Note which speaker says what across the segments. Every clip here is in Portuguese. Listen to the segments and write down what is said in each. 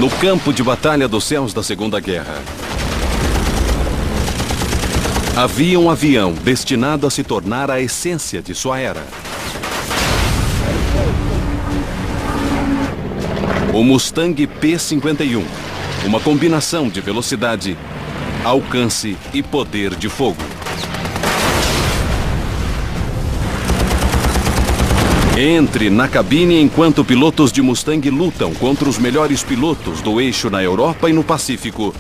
Speaker 1: No campo de batalha dos céus da Segunda Guerra, havia um avião destinado a se tornar a essência de sua era. O Mustang P-51, uma combinação de velocidade, alcance e poder de fogo. Entre na cabine enquanto pilotos de Mustang lutam contra os melhores pilotos do eixo na Europa e no Pacífico,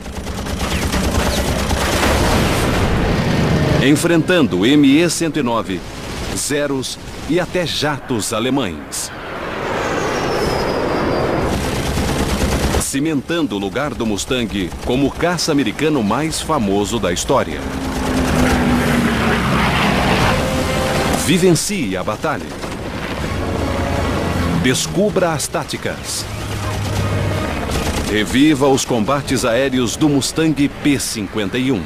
Speaker 1: enfrentando ME-109, Zeros e até jatos alemães. Cimentando o lugar do Mustang como o caça americano mais famoso da história. Vivencie a batalha. Descubra as táticas. Reviva os combates aéreos do Mustang P-51.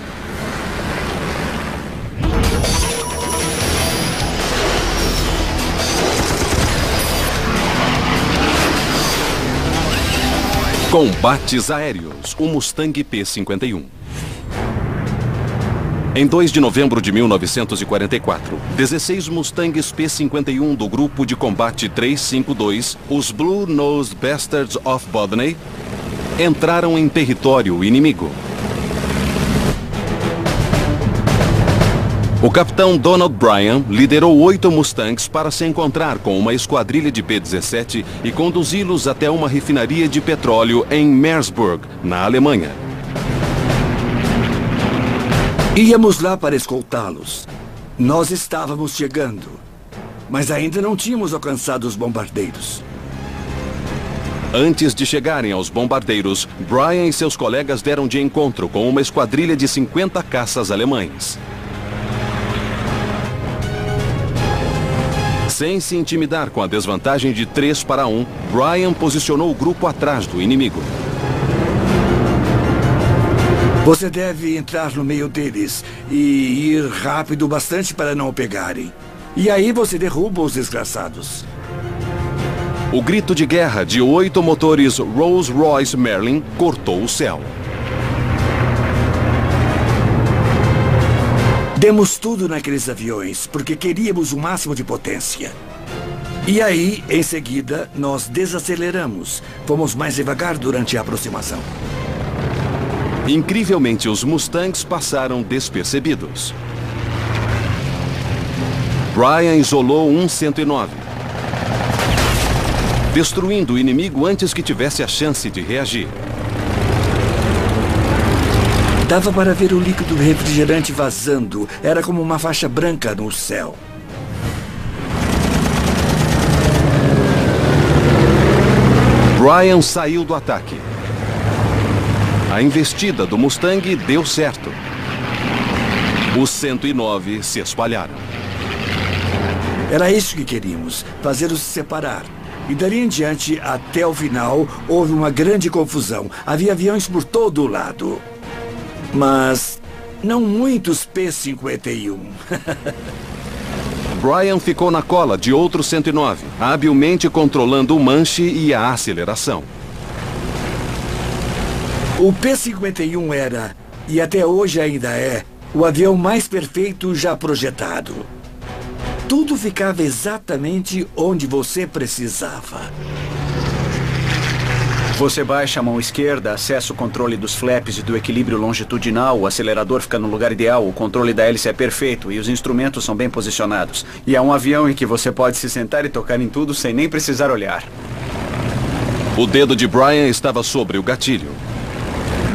Speaker 1: Combates aéreos, o Mustang P-51. Em 2 de novembro de 1944, 16 Mustangs P-51 do Grupo de Combate 352, os Blue-Nosed Bastards of Bodney, entraram em território inimigo. O capitão Donald Bryan liderou 8 Mustangs para se encontrar com uma esquadrilha de P-17 e conduzi-los até uma refinaria de petróleo em Merseburg, na Alemanha.
Speaker 2: Íamos lá para escoltá-los. Nós estávamos chegando, mas ainda não tínhamos alcançado os bombardeiros.
Speaker 1: Antes de chegarem aos bombardeiros, Bryan e seus colegas deram de encontro com uma esquadrilha de 50 caças alemães. Sem se intimidar com a desvantagem de 3-1, Bryan posicionou o grupo atrás do inimigo.
Speaker 2: Você deve entrar no meio deles e ir rápido bastante para não o pegarem. E aí você derruba os desgraçados.
Speaker 1: O grito de guerra de 8 motores Rolls-Royce Merlin cortou o céu.
Speaker 2: Demos tudo naqueles aviões, porque queríamos o máximo de potência. E aí, em seguida, nós desaceleramos. Fomos mais devagar durante a aproximação.
Speaker 1: Incrivelmente, os Mustangs passaram despercebidos. Bryan isolou um 109, destruindo o inimigo antes que tivesse a chance de reagir.
Speaker 2: Dava para ver o líquido refrigerante vazando. Era como uma faixa branca no céu.
Speaker 1: Bryan saiu do ataque. A investida do Mustang deu certo. Os 109 se espalharam.
Speaker 2: Era isso que queríamos, fazê-los se separar. E dali em diante, até o final, houve uma grande confusão. Havia aviões por todo o lado. Mas não muitos P-51.
Speaker 1: Bryan ficou na cola de outro 109, habilmente controlando o manche e a aceleração.
Speaker 2: O P-51 era, e até hoje ainda é, o avião mais perfeito já projetado. Tudo ficava exatamente onde você precisava.
Speaker 3: Você baixa a mão esquerda, acessa o controle dos flaps e do equilíbrio longitudinal, o acelerador fica no lugar ideal, o controle da hélice é perfeito e os instrumentos são bem posicionados. E é um avião em que você pode se sentar e tocar em tudo sem nem precisar olhar.
Speaker 1: O dedo de Bryan estava sobre o gatilho.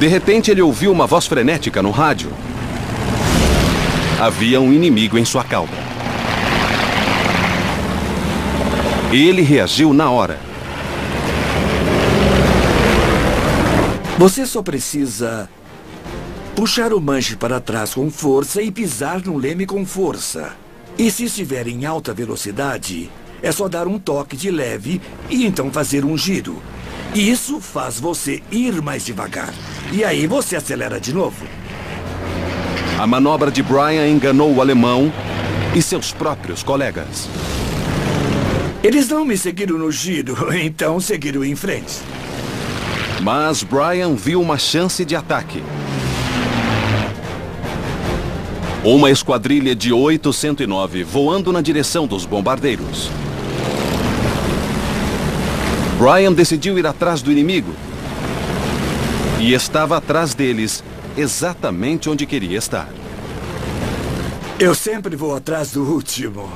Speaker 1: De repente, ele ouviu uma voz frenética no rádio. Havia um inimigo em sua cauda. Ele reagiu na hora.
Speaker 2: Você só precisa puxar o manche para trás com força e pisar no leme com força. E se estiver em alta velocidade, é só dar um toque de leve e então fazer um giro. Isso faz você ir mais devagar. E aí você acelera de novo.
Speaker 1: A manobra de Bryan enganou o alemão e seus próprios colegas.
Speaker 2: Eles não me seguiram no giro, então seguiram em frente.
Speaker 1: Mas Brian viu uma chance de ataque. Uma esquadrilha de 809 voando na direção dos bombardeiros. Brian decidiu ir atrás do inimigo. E estava atrás deles, exatamente onde queria estar.
Speaker 2: Eu sempre vou atrás do último.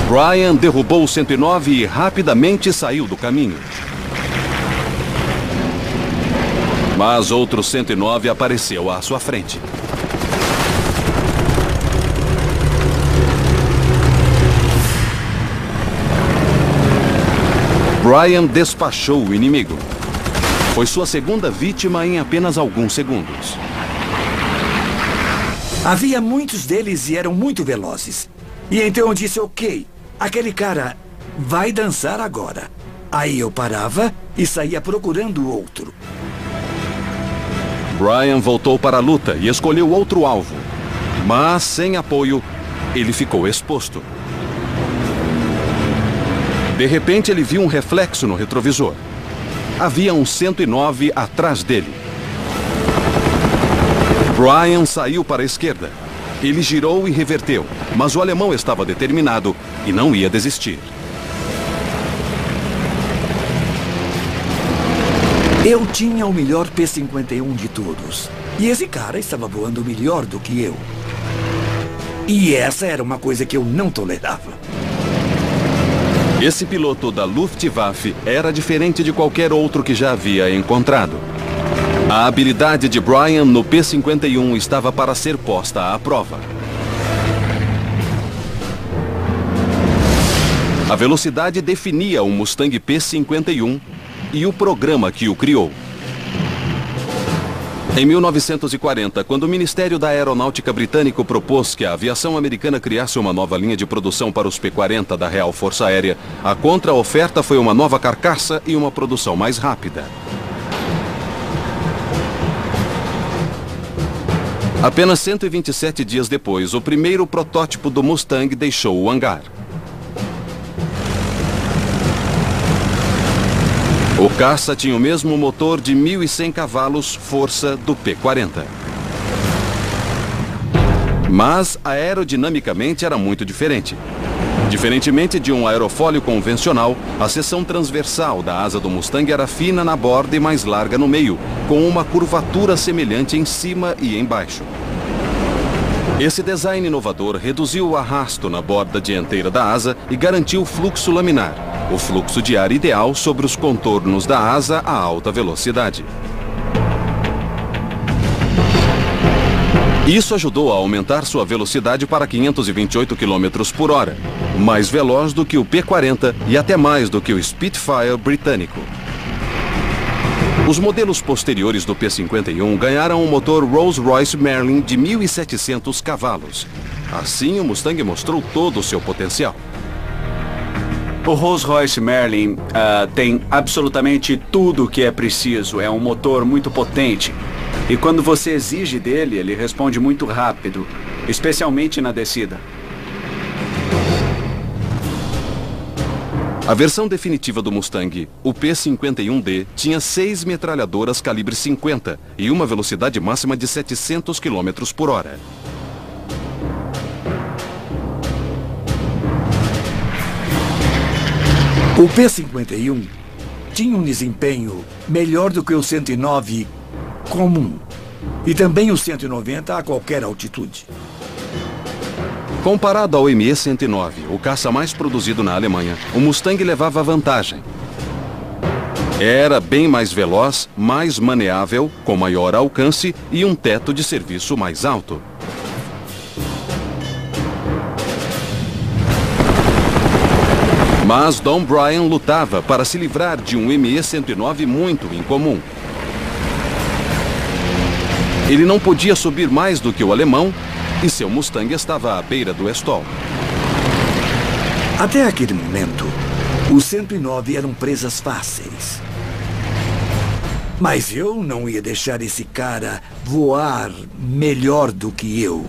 Speaker 1: Brian derrubou o 109 e rapidamente saiu do caminho. Mas outro 109 apareceu à sua frente. Brian despachou o inimigo. Foi sua segunda vítima em apenas alguns segundos.
Speaker 2: Havia muitos deles e eram muito velozes. E então eu disse, ok, aquele cara vai dançar agora. Aí eu parava e saía procurando outro.
Speaker 1: Brian voltou para a luta e escolheu outro alvo. Mas, sem apoio, ele ficou exposto. De repente, ele viu um reflexo no retrovisor. Havia um 109 atrás dele. Brian saiu para a esquerda. Ele girou e reverteu, mas o alemão estava determinado e não ia desistir.
Speaker 2: Eu tinha o melhor P-51 de todos. E esse cara estava voando melhor do que eu. E essa era uma coisa que eu não tolerava.
Speaker 1: Esse piloto da Luftwaffe era diferente de qualquer outro que já havia encontrado. A habilidade de Brian no P-51 estava para ser posta à prova. A velocidade definia o Mustang P-51 e o programa que o criou. Em 1940, quando o Ministério da Aeronáutica Britânico propôs que a aviação americana criasse uma nova linha de produção para os P-40 da Real Força Aérea, a contra-oferta foi uma nova carcaça e uma produção mais rápida. Apenas 127 dias depois, o primeiro protótipo do Mustang deixou o hangar. O caça tinha o mesmo motor de 1.100 cavalos força do P-40. Mas aerodinamicamente era muito diferente. Diferentemente de um aerofólio convencional, a seção transversal da asa do Mustang era fina na borda e mais larga no meio, com uma curvatura semelhante em cima e embaixo. Esse design inovador reduziu o arrasto na borda dianteira da asa e garantiu fluxo laminar, o fluxo de ar ideal sobre os contornos da asa a alta velocidade. Isso ajudou a aumentar sua velocidade para 528 km por hora, mais veloz do que o P-40 e até mais do que o Spitfire britânico. Os modelos posteriores do P-51 ganharam um motor Rolls-Royce Merlin de 1.700 cavalos. Assim, o Mustang mostrou todo o seu potencial.
Speaker 3: O Rolls-Royce Merlin tem absolutamente tudo o que é preciso. É um motor muito potente. E quando você exige dele, ele responde muito rápido, especialmente na descida.
Speaker 1: A versão definitiva do Mustang, o P-51D, tinha 6 metralhadoras calibre 50 e uma velocidade máxima de 700 km por hora.
Speaker 2: O P-51 tinha um desempenho melhor do que o 109 comum e também o 190 a qualquer altitude.
Speaker 1: Comparado ao Me-109, o caça mais produzido na Alemanha, o Mustang levava vantagem. Era bem mais veloz, mais maneável, com maior alcance e um teto de serviço mais alto. Mas Don Brian lutava para se livrar de um Me-109 muito incomum. Ele não podia subir mais do que o alemão e seu Mustang estava à beira do estol.
Speaker 2: Até aquele momento, os 109 eram presas fáceis. Mas eu não ia deixar esse cara voar melhor do que eu.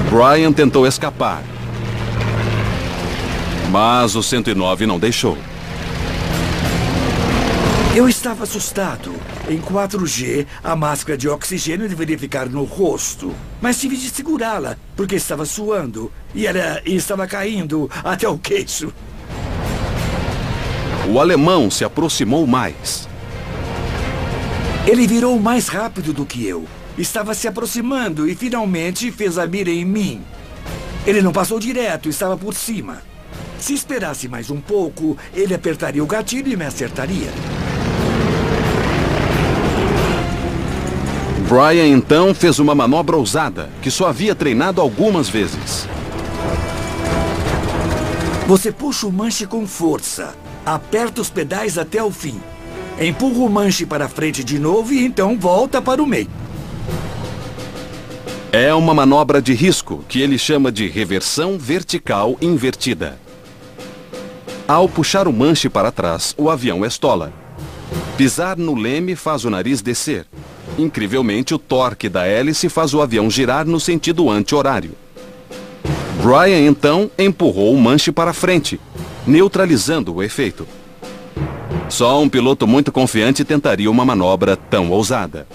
Speaker 1: Brian tentou escapar. Mas o 109 não deixou.
Speaker 2: Eu estava assustado. Em 4G, a máscara de oxigênio deveria ficar no rosto. Mas tive de segurá-la, porque estava suando. E ela estava caindo até o queixo.
Speaker 1: O alemão se aproximou mais.
Speaker 2: Ele virou mais rápido do que eu. Estava se aproximando e finalmente fez a mira em mim. Ele não passou direto, estava por cima. Se esperasse mais um pouco, ele apertaria o gatilho e me acertaria.
Speaker 1: Brian então fez uma manobra ousada, que só havia treinado algumas vezes.
Speaker 2: Você puxa o manche com força. Aperta os pedais até o fim. Empurra o manche para frente de novo e então volta para o meio.
Speaker 1: É uma manobra de risco, que ele chama de reversão vertical invertida. Ao puxar o manche para trás, o avião estola. Pisar no leme faz o nariz descer. Incrivelmente, o torque da hélice faz o avião girar no sentido anti-horário. Brian, então, empurrou o manche para frente, neutralizando o efeito. Só um piloto muito confiante tentaria uma manobra tão ousada.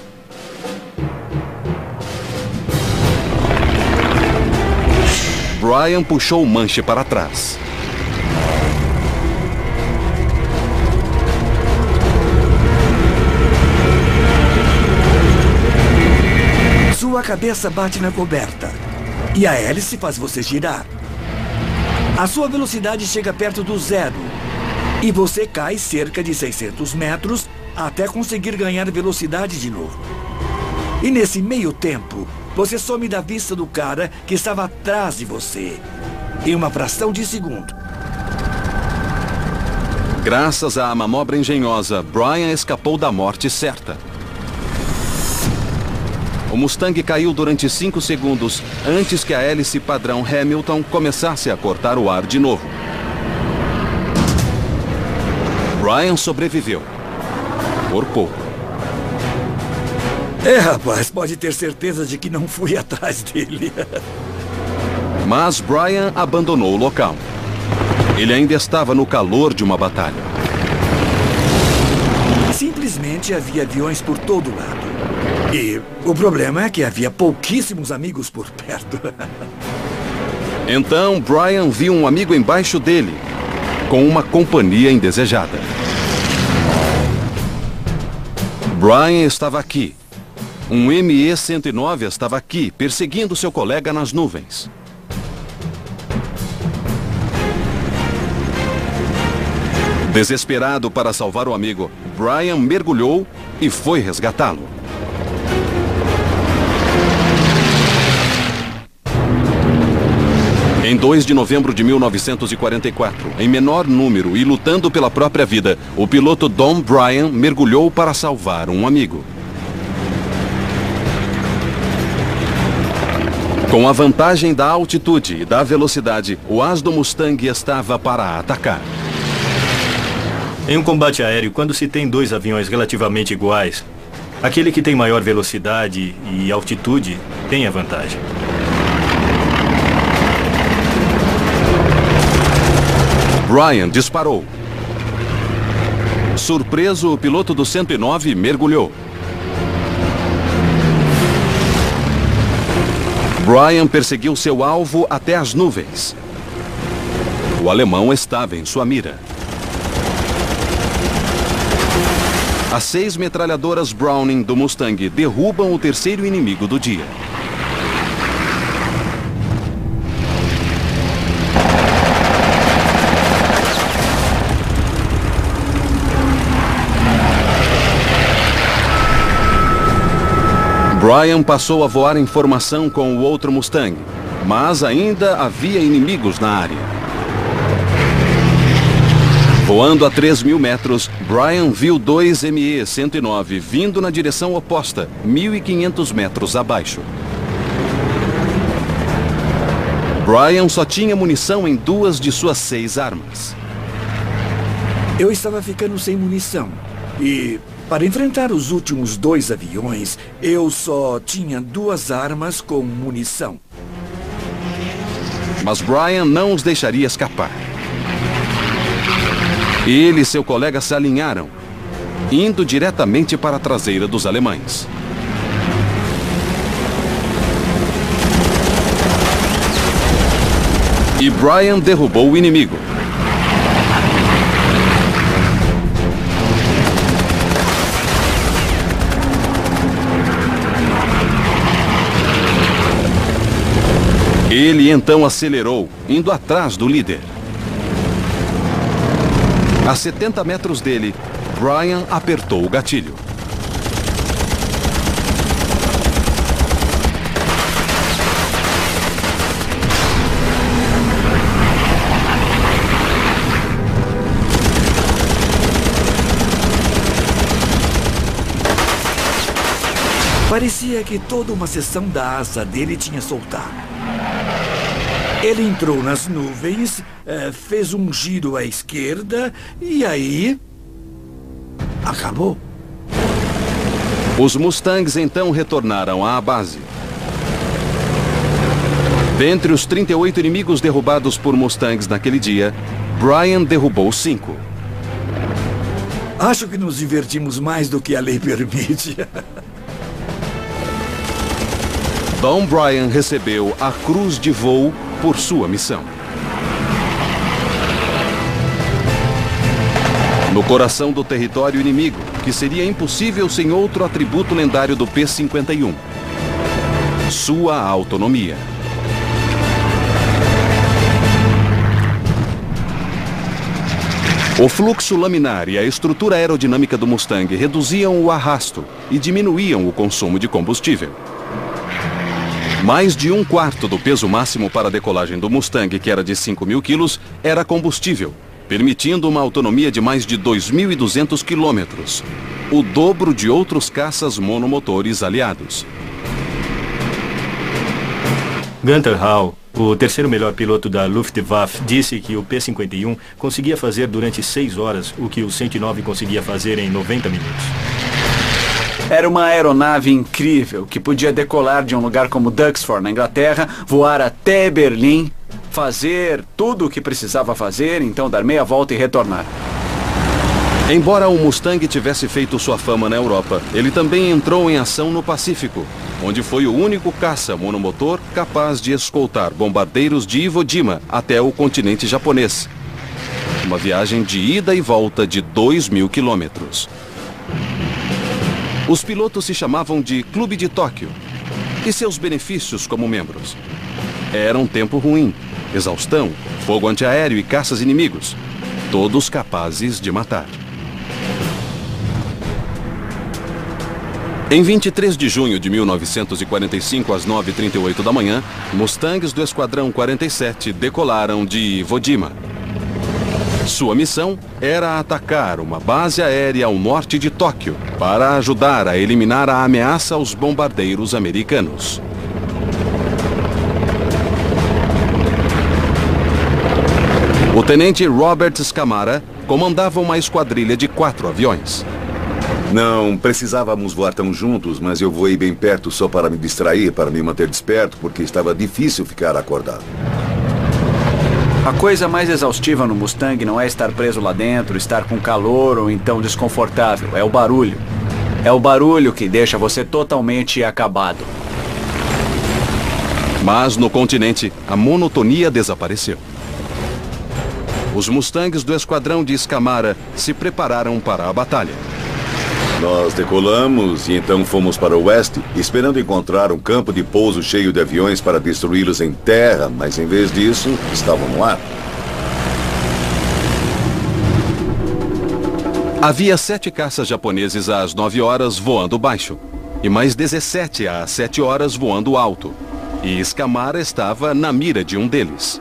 Speaker 1: Brian puxou o manche para trás.
Speaker 2: Sua cabeça bate na coberta e a hélice faz você girar. A sua velocidade chega perto do zero e você cai cerca de 600 metros até conseguir ganhar velocidade de novo. E nesse meio tempo, você some da vista do cara que estava atrás de você em uma fração de segundo.
Speaker 1: Graças à manobra engenhosa, Brian escapou da morte certa. O Mustang caiu durante 5 segundos antes que a hélice padrão Hamilton começasse a cortar o ar de novo. Brian sobreviveu. Por pouco.
Speaker 2: Rapaz, pode ter certeza de que não fui atrás dele.
Speaker 1: Mas Brian abandonou o local. Ele ainda estava no calor de uma batalha.
Speaker 2: Simplesmente havia aviões por todo lado. E o problema é que havia pouquíssimos amigos por perto.
Speaker 1: Então, Brian viu um amigo embaixo dele, com uma companhia indesejada. Brian estava aqui. Um ME-109 estava aqui, perseguindo seu colega nas nuvens. Desesperado para salvar o amigo, Brian mergulhou e foi resgatá-lo. Em 2 de novembro de 1944, em menor número e lutando pela própria vida, o piloto Don Brian mergulhou para salvar um amigo. Com a vantagem da altitude e da velocidade, o as do Mustang estava para atacar.
Speaker 4: Em um combate aéreo, quando se tem 2 aviões relativamente iguais, aquele que tem maior velocidade e altitude tem a vantagem.
Speaker 1: Brian disparou. Surpreso, o piloto do 109 mergulhou. Brian perseguiu seu alvo até as nuvens. O alemão estava em sua mira. As 6 metralhadoras Browning do Mustang derrubam o terceiro inimigo do dia. Brian passou a voar em formação com o outro Mustang, mas ainda havia inimigos na área. Voando a 3.000 metros, Brian viu 2 ME-109 vindo na direção oposta, 1.500 metros abaixo. Brian só tinha munição em 2 de suas 6 armas.
Speaker 2: Eu estava ficando sem munição e, para enfrentar os últimos 2 aviões, eu só tinha 2 armas com munição.
Speaker 1: Mas Brian não os deixaria escapar. Ele e seu colega se alinharam, indo diretamente para a traseira dos alemães. E Brian derrubou o inimigo. Ele então acelerou, indo atrás do líder. A 70 metros dele, Brian apertou o gatilho.
Speaker 2: Parecia que toda uma seção da asa dele tinha soltado. Ele entrou nas nuvens, fez um giro à esquerda e aí... acabou.
Speaker 1: Os Mustangs então retornaram à base. Dentre os 38 inimigos derrubados por Mustangs naquele dia, Brian derrubou 5.
Speaker 2: Acho que nos divertimos mais do que a lei permite.
Speaker 1: Don Brian recebeu a Cruz de Voo por sua missão. No coração do território inimigo, que seria impossível sem outro atributo lendário do P-51. Sua autonomia. O fluxo laminar e a estrutura aerodinâmica do Mustang reduziam o arrasto e diminuíam o consumo de combustível. Mais de 1/4 do peso máximo para a decolagem do Mustang, que era de 5.000 quilos, era combustível, permitindo uma autonomia de mais de 2.200 quilômetros, o dobro de outros caças monomotores aliados.
Speaker 4: Gunther Hall, o terceiro melhor piloto da Luftwaffe, disse que o P-51 conseguia fazer durante 6 horas o que o 109 conseguia fazer em 90 minutos.
Speaker 3: Era uma aeronave incrível que podia decolar de um lugar como Duxford, na Inglaterra, voar até Berlim, fazer tudo o que precisava fazer, então dar meia volta e retornar.
Speaker 1: Embora o Mustang tivesse feito sua fama na Europa, ele também entrou em ação no Pacífico, onde foi o único caça monomotor capaz de escoltar bombardeiros de Iwo Jima até o continente japonês. Uma viagem de ida e volta de 2.000 quilômetros. Os pilotos se chamavam de Clube de Tóquio e seus benefícios como membros. Era um tempo ruim, exaustão, fogo antiaéreo e caças inimigos, todos capazes de matar. Em 23 de junho de 1945, às 9h38 da manhã, Mustangs do Esquadrão 47 decolaram de Iwo Jima. Sua missão era atacar uma base aérea ao norte de Tóquio para ajudar a eliminar a ameaça aos bombardeiros americanos. O tenente Robert Scamara comandava uma esquadrilha de 4 aviões.
Speaker 5: Não precisávamos voar tão juntos, mas eu voei bem perto só para me distrair, para me manter desperto, porque estava difícil ficar acordado.
Speaker 3: A coisa mais exaustiva no Mustang não é estar preso lá dentro, estar com calor ou então desconfortável. É o barulho. É o barulho que deixa você totalmente acabado.
Speaker 1: Mas no continente, a monotonia desapareceu. Os Mustangs do esquadrão de Scamara se prepararam para a batalha.
Speaker 5: Nós decolamos e então fomos para o oeste, esperando encontrar um campo de pouso cheio de aviões para destruí-los em terra, mas em vez disso, estavam no ar.
Speaker 1: Havia 7 caças japoneses às 9 horas voando baixo, e mais 17 às 7 horas voando alto, e Scamara estava na mira de um deles.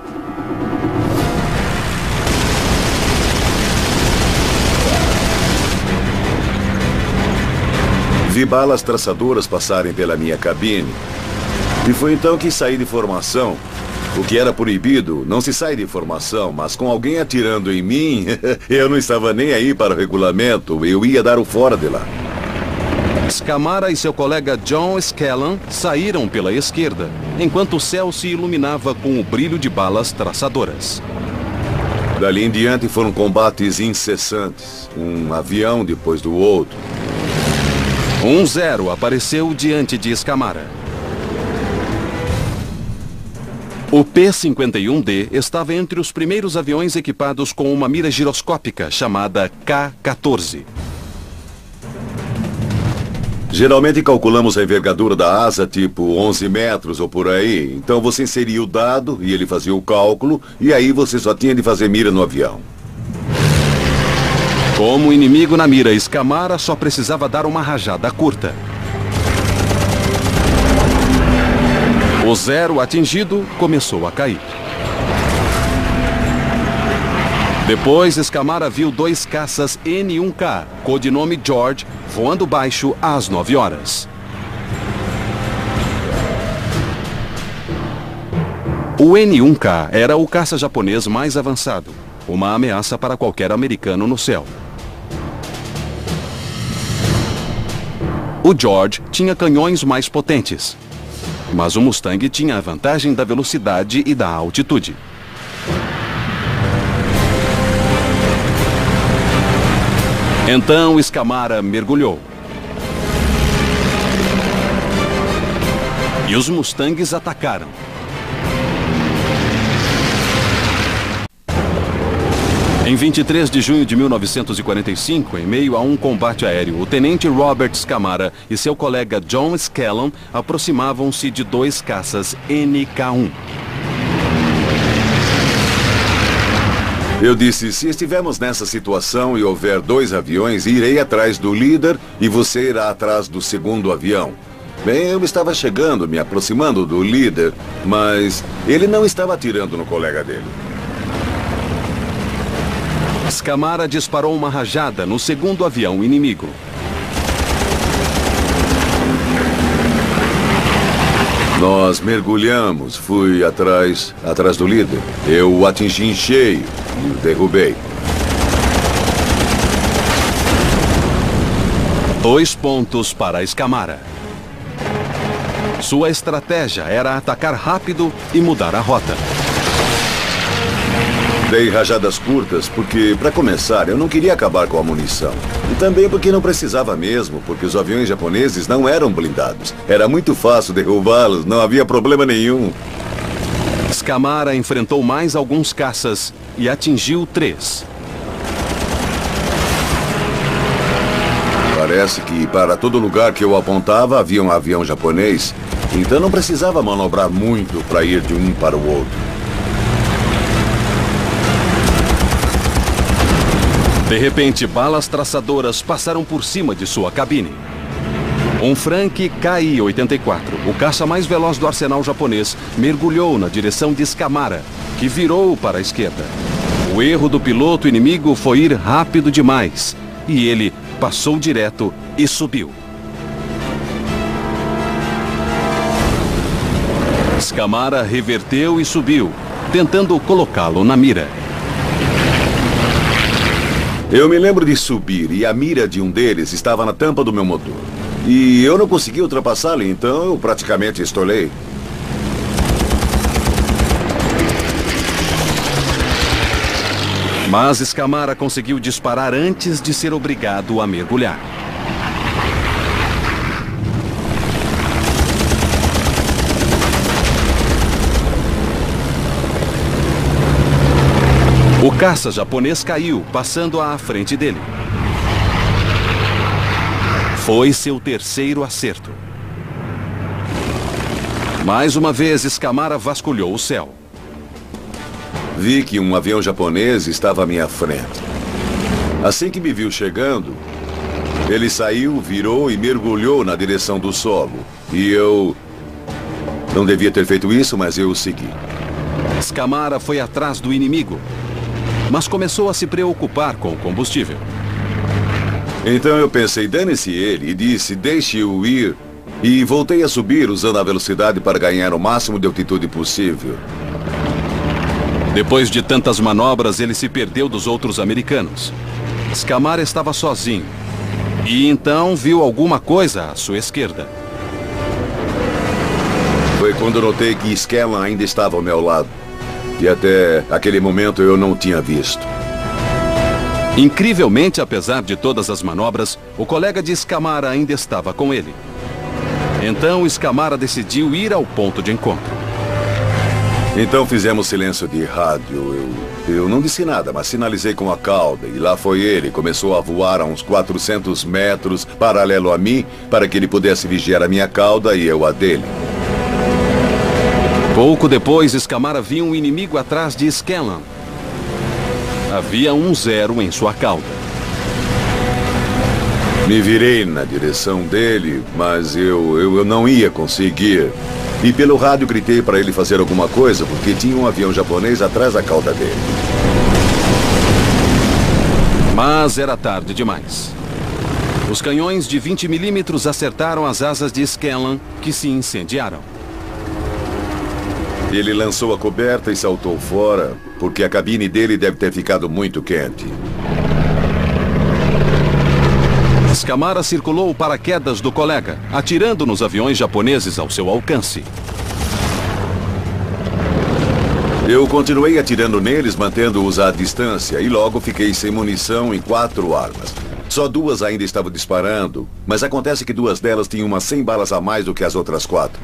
Speaker 5: Vi balas traçadoras passarem pela minha cabine. E foi então que saí de formação. O que era proibido, não se sai de formação, mas com alguém atirando em mim, eu não estava nem aí para o regulamento, eu ia dar o fora de lá.
Speaker 1: Scamara e seu colega John Scanlon saíram pela esquerda, enquanto o céu se iluminava com o brilho de balas traçadoras.
Speaker 5: Dali em diante foram combates incessantes, um avião depois do outro.
Speaker 1: 1-0 apareceu diante de Scamara. O P-51D estava entre os primeiros aviões equipados com uma mira giroscópica chamada K-14.
Speaker 5: Geralmente calculamos a envergadura da asa tipo 11 metros ou por aí. Então você inseria o dado e ele fazia o cálculo e aí você só tinha de fazer mira no avião.
Speaker 1: Como inimigo na mira, Scamara só precisava dar uma rajada curta. O 0 atingido começou a cair. Depois, Scamara viu 2 caças N-1K, codinome George, voando baixo às 9 horas. O N-1K era o caça japonês mais avançado, uma ameaça para qualquer americano no céu. O George tinha canhões mais potentes, mas o Mustang tinha a vantagem da velocidade e da altitude. Então Scamara mergulhou. E os Mustangs atacaram. Em 23 de junho de 1945, em meio a um combate aéreo, o tenente Robert Scamara e seu colega John Scallon aproximavam-se de 2 caças NK-1.
Speaker 5: Eu disse, se estivermos nessa situação e houver 2 aviões, irei atrás do líder e você irá atrás do segundo avião. Bem, eu estava chegando, me aproximando do líder, mas ele não estava atirando no colega dele.
Speaker 1: Scamara disparou uma rajada no segundo avião inimigo.
Speaker 5: Nós mergulhamos, fui atrás do líder. Eu o atingi em cheio e o derrubei.
Speaker 1: 2 pontos para Scamara. Sua estratégia era atacar rápido e mudar a rota.
Speaker 5: Dei rajadas curtas porque, para começar, eu não queria acabar com a munição. E também porque não precisava mesmo, porque os aviões japoneses não eram blindados. Era muito fácil derrubá-los, não havia problema nenhum.
Speaker 1: Scamara enfrentou mais alguns caças e atingiu 3.
Speaker 5: Parece que para todo lugar que eu apontava havia um avião japonês. Então não precisava manobrar muito para ir de um para o outro.
Speaker 1: De repente, balas traçadoras passaram por cima de sua cabine. Um Frank Ki-84, o caça mais veloz do arsenal japonês, mergulhou na direção de Scamara, que virou para a esquerda. O erro do piloto inimigo foi ir rápido demais, e ele passou direto e subiu. Scamara reverteu e subiu, tentando colocá-lo na mira.
Speaker 5: Eu me lembro de subir e a mira de um deles estava na tampa do meu motor. E eu não consegui ultrapassá-lo, então eu praticamente estolei.
Speaker 1: Mas Scamara conseguiu disparar antes de ser obrigado a mergulhar. O caça japonês caiu, passando à frente dele. Foi seu terceiro acerto. Mais uma vez, Scamara vasculhou o céu.
Speaker 5: Vi que um avião japonês estava à minha frente. Assim que me viu chegando, ele saiu, virou e mergulhou na direção do solo. E eu não devia ter feito isso, mas eu o segui.
Speaker 1: Scamara foi atrás do inimigo, mas começou a se preocupar com o combustível.
Speaker 5: Então eu pensei, dane-se ele, e disse, deixe-o ir. E voltei a subir usando a velocidade para ganhar o máximo de altitude possível.
Speaker 1: Depois de tantas manobras, ele se perdeu dos outros americanos. Scamara estava sozinho. E então viu alguma coisa à sua esquerda.
Speaker 5: Foi quando notei que Scallon ainda estava ao meu lado. E até aquele momento eu não tinha visto.
Speaker 1: Incrivelmente, apesar de todas as manobras, o colega de Scamara ainda estava com ele. Então, Scamara decidiu ir ao ponto de encontro.
Speaker 5: Então fizemos silêncio de rádio. Eu não disse nada, mas sinalizei com a cauda. E lá foi ele. Começou a voar a uns 400 metros, paralelo a mim, para que ele pudesse vigiar a minha cauda e eu a dele.
Speaker 1: Pouco depois, Scamara viu um inimigo atrás de Scanlan. Havia um 0 em sua cauda.
Speaker 5: Me virei na direção dele, mas eu não ia conseguir. E pelo rádio gritei para ele fazer alguma coisa, porque tinha um avião japonês atrás da cauda dele.
Speaker 1: Mas era tarde demais. Os canhões de 20 milímetros acertaram as asas de Scanlan, que se incendiaram.
Speaker 5: Ele lançou a coberta e saltou fora, porque a cabine dele deve ter ficado muito quente.
Speaker 1: Scamara circulou o paraquedas do colega, atirando nos aviões japoneses ao seu alcance.
Speaker 5: Eu continuei atirando neles, mantendo-os à distância, e logo fiquei sem munição em 4 armas. Só 2 ainda estavam disparando, mas acontece que 2 delas tinham umas 100 balas a mais do que as outras 4.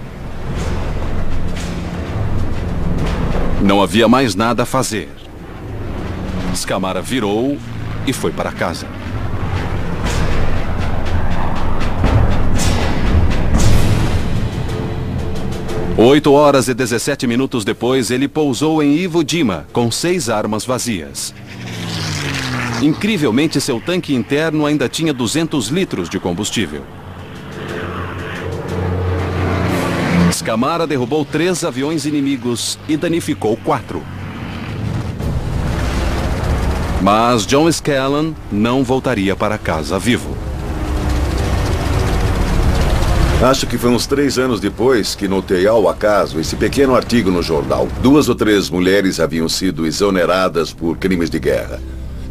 Speaker 1: Não havia mais nada a fazer. Scamara virou e foi para casa. Oito horas e 17 minutos depois, ele pousou em Iwo Jima com 6 armas vazias. Incrivelmente, seu tanque interno ainda tinha 200 litros de combustível. Scamara derrubou 3 aviões inimigos e danificou 4. Mas John Scanlan não voltaria para casa vivo.
Speaker 5: Acho que foi uns 3 anos depois que notei ao acaso esse pequeno artigo no jornal. 2 ou 3 mulheres haviam sido exoneradas por crimes de guerra.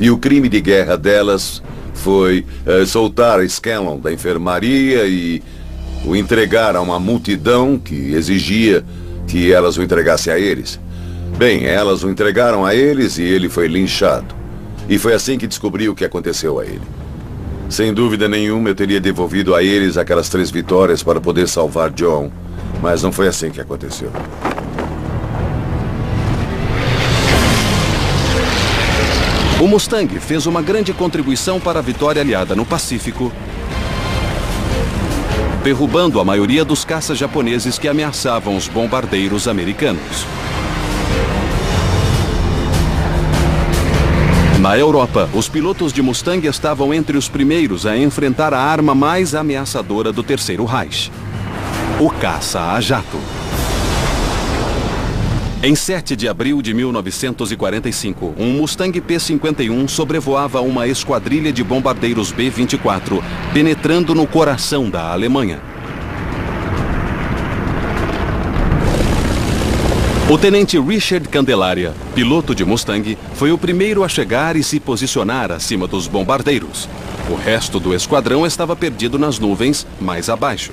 Speaker 5: E o crime de guerra delas foi soltar Scanlan da enfermaria e o entregar a uma multidão que exigia que elas o entregassem a eles. Bem, elas o entregaram a eles e ele foi linchado. E foi assim que descobri o que aconteceu a ele. Sem dúvida nenhuma, eu teria devolvido a eles aquelas 3 vitórias para poder salvar John. Mas não foi assim que aconteceu.
Speaker 1: O Mustang fez uma grande contribuição para a vitória aliada no Pacífico, derrubando a maioria dos caças japoneses que ameaçavam os bombardeiros americanos. Na Europa, os pilotos de Mustang estavam entre os primeiros a enfrentar a arma mais ameaçadora do Terceiro Reich, o caça a jato. Em 7 de abril de 1945, um Mustang P-51 sobrevoava uma esquadrilha de bombardeiros B-24, penetrando no coração da Alemanha. O tenente Richard Candelaria, piloto de Mustang, foi o primeiro a chegar e se posicionar acima dos bombardeiros. O resto do esquadrão estava perdido nas nuvens, mais abaixo.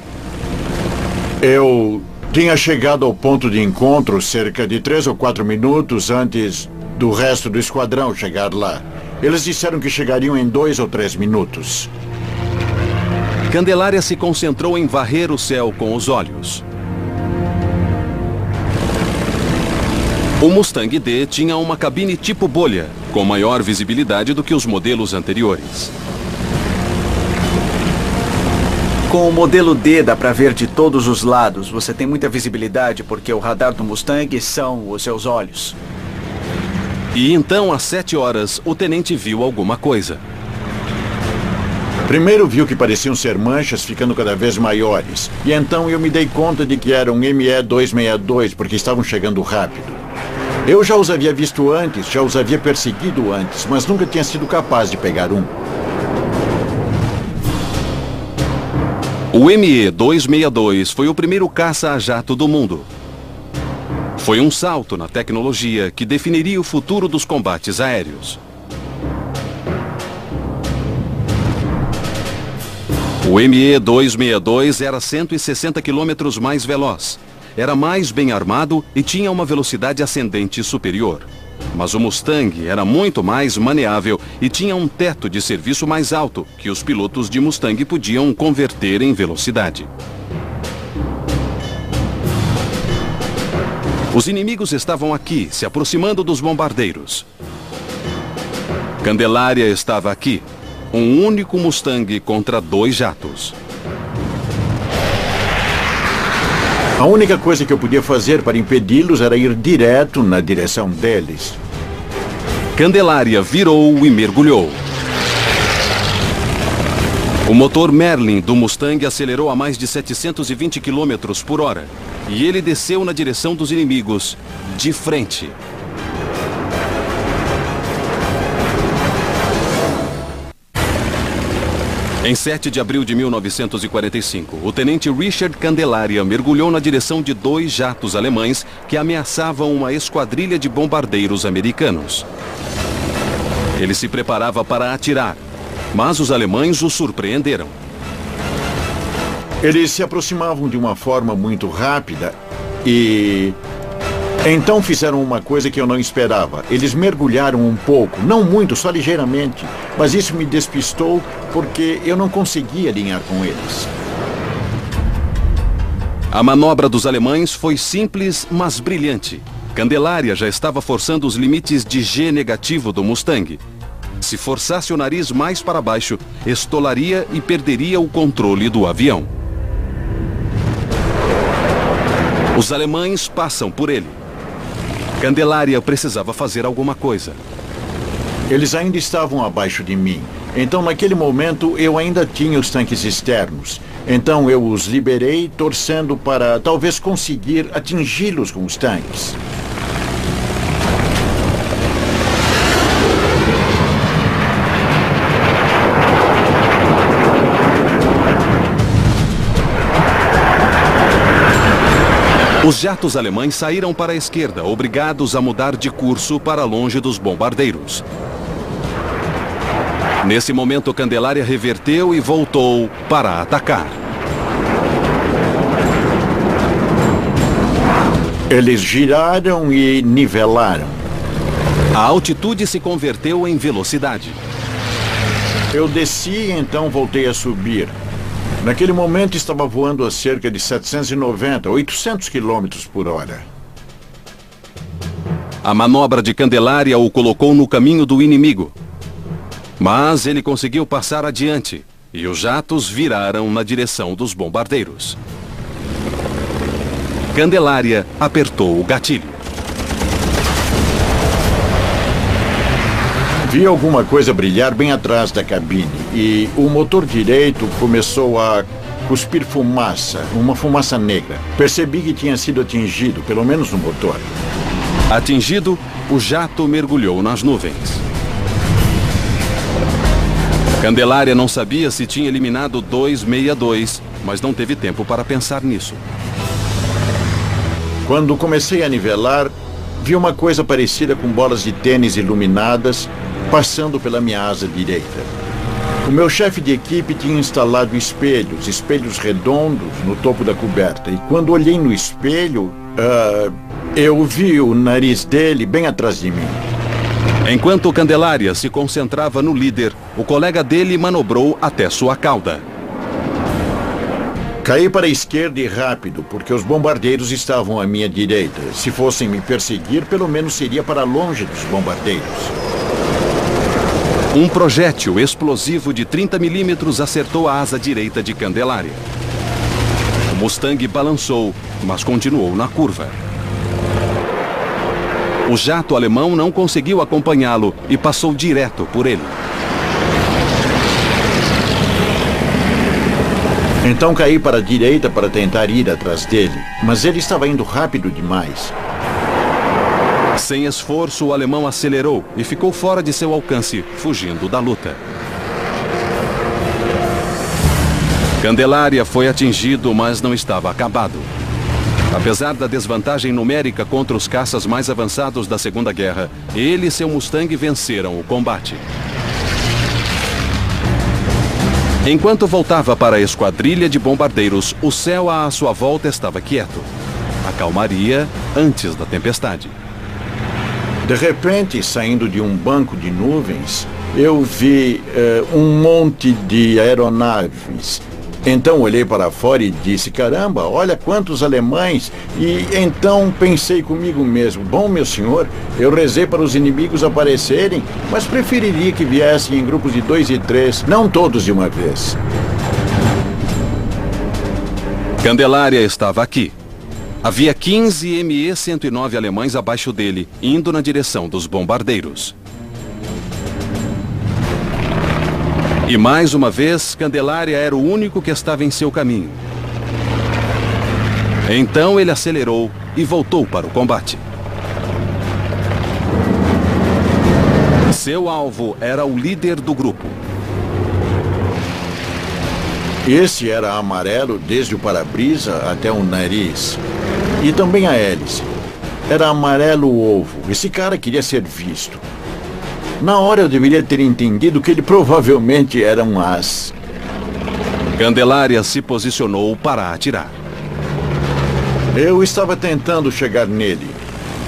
Speaker 6: Eu tinha chegado ao ponto de encontro cerca de 3 ou 4 minutos antes do resto do esquadrão chegar lá. Eles disseram que chegariam em 2 ou 3 minutos.
Speaker 1: Candelaria se concentrou em varrer o céu com os olhos. O Mustang D tinha uma cabine tipo bolha, com maior visibilidade do que os modelos anteriores.
Speaker 3: Com o modelo D dá para ver de todos os lados. Você tem muita visibilidade porque o radar do Mustang são os seus olhos.
Speaker 1: E então, às 7 horas, o tenente viu alguma coisa.
Speaker 6: Primeiro viu que pareciam ser manchas ficando cada vez maiores. E então eu me dei conta de que eram ME-262 porque estavam chegando rápido. Eu já os havia visto antes, já os havia perseguido antes, mas nunca tinha sido capaz de pegar um.
Speaker 1: O ME-262 foi o primeiro caça a jato do mundo. Foi um salto na tecnologia que definiria o futuro dos combates aéreos. O ME-262 era 160 km mais veloz. era mais bem armado e tinha uma velocidade ascendente superior. Mas o Mustang era muito mais maneável e tinha um teto de serviço mais alto, que os pilotos de Mustang podiam converter em velocidade. Os inimigos estavam aqui, se aproximando dos bombardeiros. Candelária estava aqui, um único Mustang contra 2 jatos.
Speaker 6: A única coisa que eu podia fazer para impedi-los era ir direto na direção deles.
Speaker 1: Candelária virou e mergulhou. O motor Merlin do Mustang acelerou a mais de 720 km por hora e ele desceu na direção dos inimigos, de frente. Em 7 de abril de 1945, o tenente Richard Candelária mergulhou na direção de 2 jatos alemães que ameaçavam uma esquadrilha de bombardeiros americanos. Ele se preparava para atirar, mas os alemães o surpreenderam.
Speaker 6: Eles se aproximavam de uma forma muito rápida e... então fizeram uma coisa que eu não esperava. Eles mergulharam um pouco, não muito, só ligeiramente. Mas isso me despistou porque eu não conseguia alinhar com eles.
Speaker 1: A manobra dos alemães foi simples, mas brilhante. Candelária já estava forçando os limites de G negativo do Mustang. Se forçasse o nariz mais para baixo, estolaria e perderia o controle do avião. Os alemães passam por ele. Candelária precisava fazer alguma coisa.
Speaker 6: Eles ainda estavam abaixo de mim. Então, naquele momento, eu ainda tinha os tanques externos. Então, eu os liberei, torcendo para talvez conseguir atingi-los com os tanques.
Speaker 1: Os jatos alemães saíram para a esquerda, obrigados a mudar de curso para longe dos bombardeiros. Nesse momento, Candelária reverteu e voltou para atacar.
Speaker 6: Eles giraram e nivelaram.
Speaker 1: A altitude se converteu em velocidade.
Speaker 6: Eu desci e então voltei a subir. Naquele momento estava voando a cerca de 790, 800 quilômetros por hora.
Speaker 1: A manobra de Candelária o colocou no caminho do inimigo. Mas ele conseguiu passar adiante e os jatos viraram na direção dos bombardeiros. Candelária apertou o gatilho.
Speaker 6: Vi alguma coisa brilhar bem atrás da cabine e o motor direito começou a cuspir fumaça, uma fumaça negra. Percebi que tinha sido atingido, pelo menos no motor.
Speaker 1: Atingido, o jato mergulhou nas nuvens. Candelária não sabia se tinha eliminado 262, mas não teve tempo para pensar nisso.
Speaker 6: Quando comecei a nivelar, vi uma coisa parecida com bolas de tênis iluminadas passando pela minha asa direita. O meu chefe de equipe tinha instalado espelhos redondos no topo da coberta. E quando olhei no espelho, eu vi o nariz dele bem atrás de mim.
Speaker 1: Enquanto Candelária se concentrava no líder, o colega dele manobrou até sua cauda.
Speaker 6: Caí para a esquerda e rápido, porque os bombardeiros estavam à minha direita. Se fossem me perseguir, pelo menos seria para longe dos bombardeiros.
Speaker 1: Um projétil explosivo de 30 milímetros acertou a asa direita de Candelária. O Mustang balançou, mas continuou na curva. O jato alemão não conseguiu acompanhá-lo e passou direto por ele.
Speaker 6: Então caí para a direita para tentar ir atrás dele, mas ele estava indo rápido demais.
Speaker 1: Sem esforço, o alemão acelerou e ficou fora de seu alcance, fugindo da luta. Candelária foi atingido, mas não estava acabado. Apesar da desvantagem numérica contra os caças mais avançados da Segunda Guerra, ele e seu Mustang venceram o combate. Enquanto voltava para a esquadrilha de bombardeiros, o céu à sua volta estava quieto. acalmaria antes da tempestade.
Speaker 6: De repente, saindo de um banco de nuvens, eu vi um monte de aeronaves. Então olhei para fora e disse, caramba, olha quantos alemães. E então pensei comigo mesmo, bom, meu senhor, eu rezei para os inimigos aparecerem, mas preferiria que viessem em grupos de 2 e 3, não todos de uma vez.
Speaker 1: Candelária estava aqui. Havia 15 ME-109 alemães abaixo dele, indo na direção dos bombardeiros. E mais uma vez, Candelária era o único que estava em seu caminho. Então ele acelerou e voltou para o combate. Seu alvo era o líder do grupo.
Speaker 6: Esse era amarelo desde o para-brisa até o nariz. E também a hélice. Era amarelo ovo. Esse cara queria ser visto. Na hora eu deveria ter entendido que ele provavelmente era um as.
Speaker 1: Candelária se posicionou para atirar.
Speaker 6: Eu estava tentando chegar nele,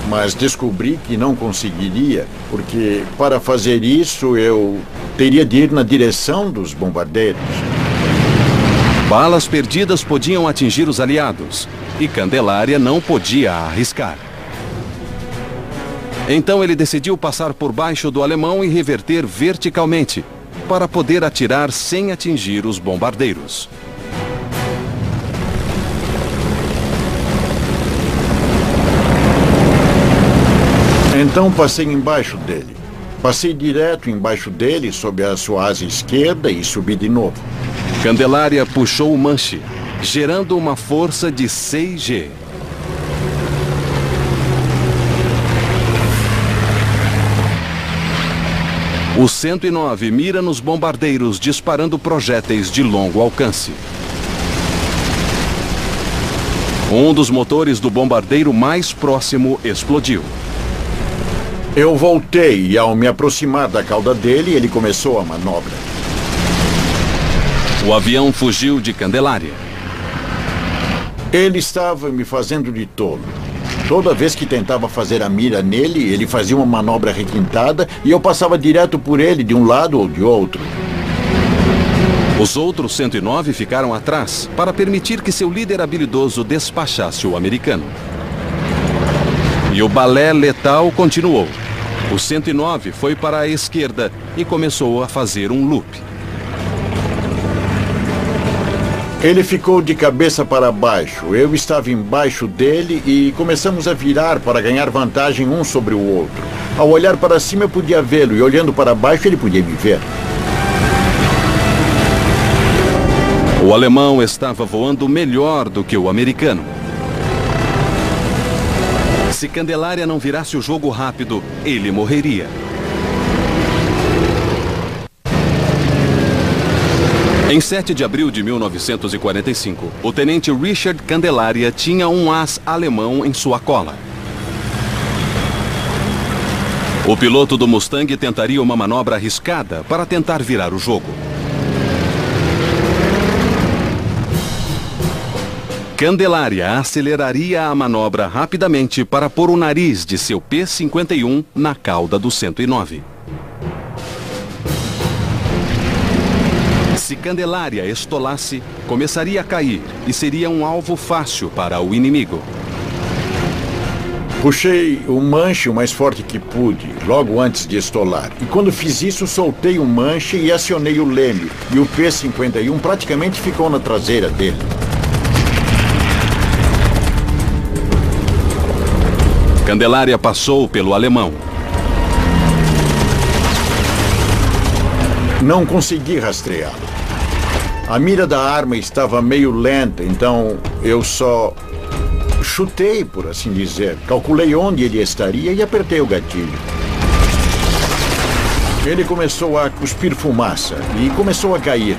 Speaker 6: mas descobri que não conseguiria, porque para fazer isso eu teria de ir na direção dos bombardeiros.
Speaker 1: Balas perdidas podiam atingir os aliados, e Candelária não podia arriscar. Então ele decidiu passar por baixo do alemão e reverter verticalmente, para poder atirar sem atingir os bombardeiros.
Speaker 6: Então passei embaixo dele. Passei direto embaixo dele, sob a sua asa esquerda e subi de novo.
Speaker 1: Candelária puxou o manche, gerando uma força de 6G. O 109 mira nos bombardeiros, disparando projéteis de longo alcance. Um dos motores do bombardeiro mais próximo explodiu.
Speaker 6: Eu voltei e, ao me aproximar da cauda dele, ele começou a manobra.
Speaker 1: O avião fugiu de Candelária.
Speaker 6: Ele estava me fazendo de tolo. Toda vez que tentava fazer a mira nele, ele fazia uma manobra requintada e eu passava direto por ele, de um lado ou de outro.
Speaker 1: Os outros 109 ficaram atrás para permitir que seu líder habilidoso despachasse o americano. E o balé letal continuou. O 109 foi para a esquerda e começou a fazer um loop.
Speaker 6: Ele ficou de cabeça para baixo. Eu estava embaixo dele e começamos a virar para ganhar vantagem um sobre o outro. Ao olhar para cima eu podia vê-lo e olhando para baixo ele podia me ver.
Speaker 1: O alemão estava voando melhor do que o americano. Se Candelária não virasse o jogo rápido, ele morreria. Em 7 de abril de 1945, o tenente Richard Candelária tinha um as alemão em sua cola. O piloto do Mustang tentaria uma manobra arriscada para tentar virar o jogo. Candelária aceleraria a manobra rapidamente para pôr o nariz de seu P-51 na cauda do 109. Se Candelária estolasse, começaria a cair e seria um alvo fácil para o inimigo.
Speaker 6: Puxei o manche o mais forte que pude, logo antes de estolar. E quando fiz isso, soltei o manche e acionei o leme. E o P-51 praticamente ficou na traseira dele.
Speaker 1: Candelária passou pelo alemão.
Speaker 6: Não consegui rastreá-lo. A mira da arma estava meio lenta, então eu só chutei, por assim dizer. Calculei onde ele estaria e apertei o gatilho. Ele começou a cuspir fumaça e começou a cair.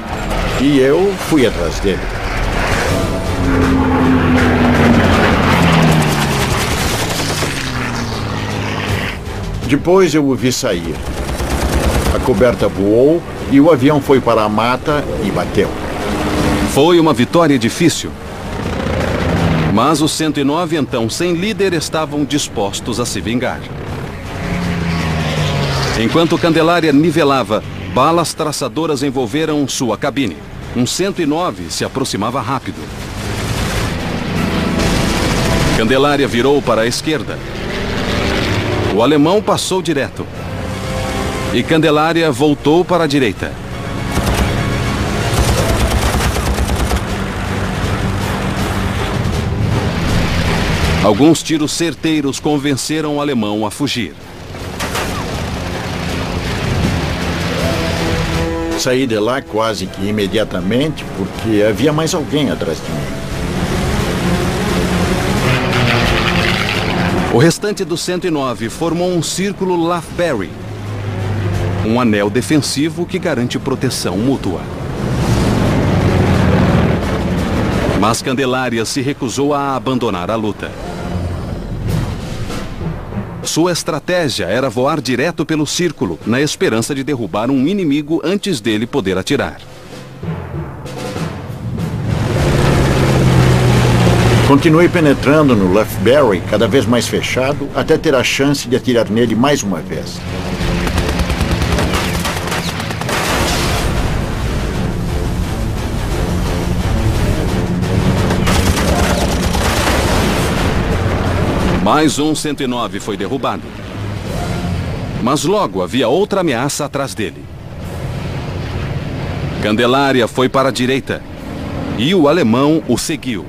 Speaker 6: E eu fui atrás dele. Depois eu o vi sair. A coberta voou e o avião foi para a mata e bateu.
Speaker 1: Foi uma vitória difícil. Mas os 109, então sem líder, estavam dispostos a se vingar. Enquanto Candelária nivelava, balas traçadoras envolveram sua cabine. Um 109 se aproximava rápido. Candelária virou para a esquerda. O alemão passou direto. E Candelária voltou para a direita. Alguns tiros certeiros convenceram o alemão a fugir.
Speaker 6: Saí de lá quase que imediatamente, porque havia mais alguém atrás de mim.
Speaker 1: O restante dos 109 formou um círculo Lathbury, um anel defensivo que garante proteção mútua. Mas Candelária se recusou a abandonar a luta. Sua estratégia era voar direto pelo círculo, na esperança de derrubar um inimigo antes dele poder atirar.
Speaker 6: Continuei penetrando no Lathbury, cada vez mais fechado, até ter a chance de atirar nele mais uma vez.
Speaker 1: Mais um 109 foi derrubado. Mas logo havia outra ameaça atrás dele. Candelária foi para a direita e o alemão o seguiu.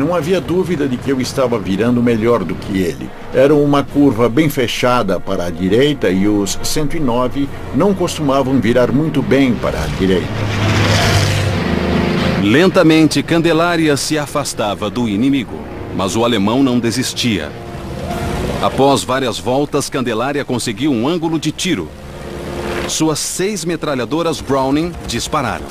Speaker 6: Não havia dúvida de que eu estava virando melhor do que ele. Era uma curva bem fechada para a direita e os 109 não costumavam virar muito bem para a direita.
Speaker 1: Lentamente, Candelária se afastava do inimigo, mas o alemão não desistia. Após várias voltas, Candelária conseguiu um ângulo de tiro. Suas 6 metralhadoras Browning dispararam.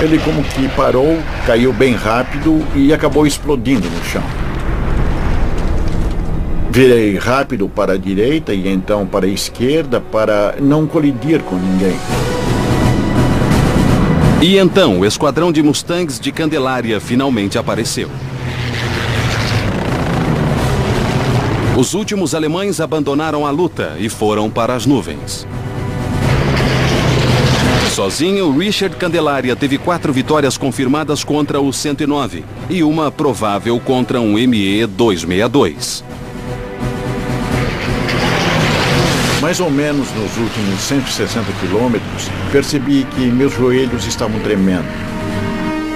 Speaker 6: Ele como que parou, caiu bem rápido e acabou explodindo no chão. Virei rápido para a direita e então para a esquerda para não colidir com ninguém.
Speaker 1: E então o esquadrão de Mustangs de Candelária finalmente apareceu. Os últimos alemães abandonaram a luta e foram para as nuvens. Sozinho, Richard Candelária teve 4 vitórias confirmadas contra o 109 e uma provável contra um ME-262.
Speaker 6: Mais ou menos nos últimos 160 quilômetros, percebi que meus joelhos estavam tremendo.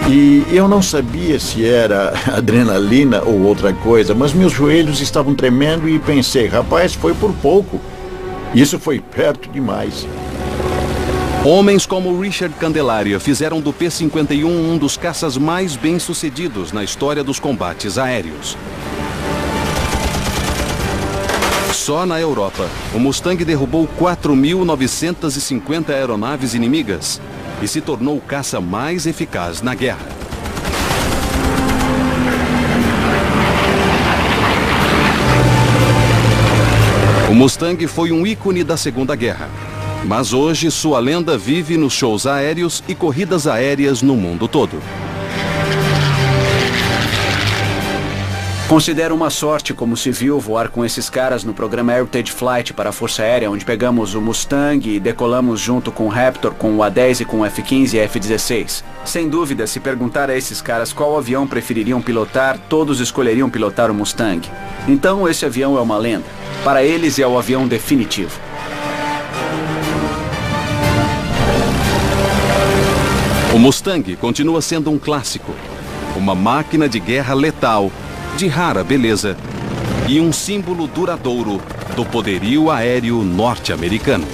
Speaker 6: E eu não sabia se era adrenalina ou outra coisa, mas meus joelhos estavam tremendo e pensei, rapaz, foi por pouco. Isso foi perto demais.
Speaker 1: Homens como Richard Candelária fizeram do P-51 um dos caças mais bem-sucedidos na história dos combates aéreos. Só na Europa, o Mustang derrubou 4.950 aeronaves inimigas e se tornou o caça mais eficaz na guerra. O Mustang foi um ícone da Segunda Guerra, mas hoje sua lenda vive nos shows aéreos e corridas aéreas no mundo todo.
Speaker 3: Considero uma sorte como civil voar com esses caras no programa Heritage Flight para a Força Aérea, onde pegamos o Mustang e decolamos junto com o Raptor, com o A-10 e com o F-15 e F-16. Sem dúvida, se perguntar a esses caras qual avião prefeririam pilotar, todos escolheriam pilotar o Mustang. Então esse avião é uma lenda. Para eles é o avião definitivo.
Speaker 1: O Mustang continua sendo um clássico, uma máquina de guerra letal, de rara beleza e um símbolo duradouro do poderio aéreo norte-americano.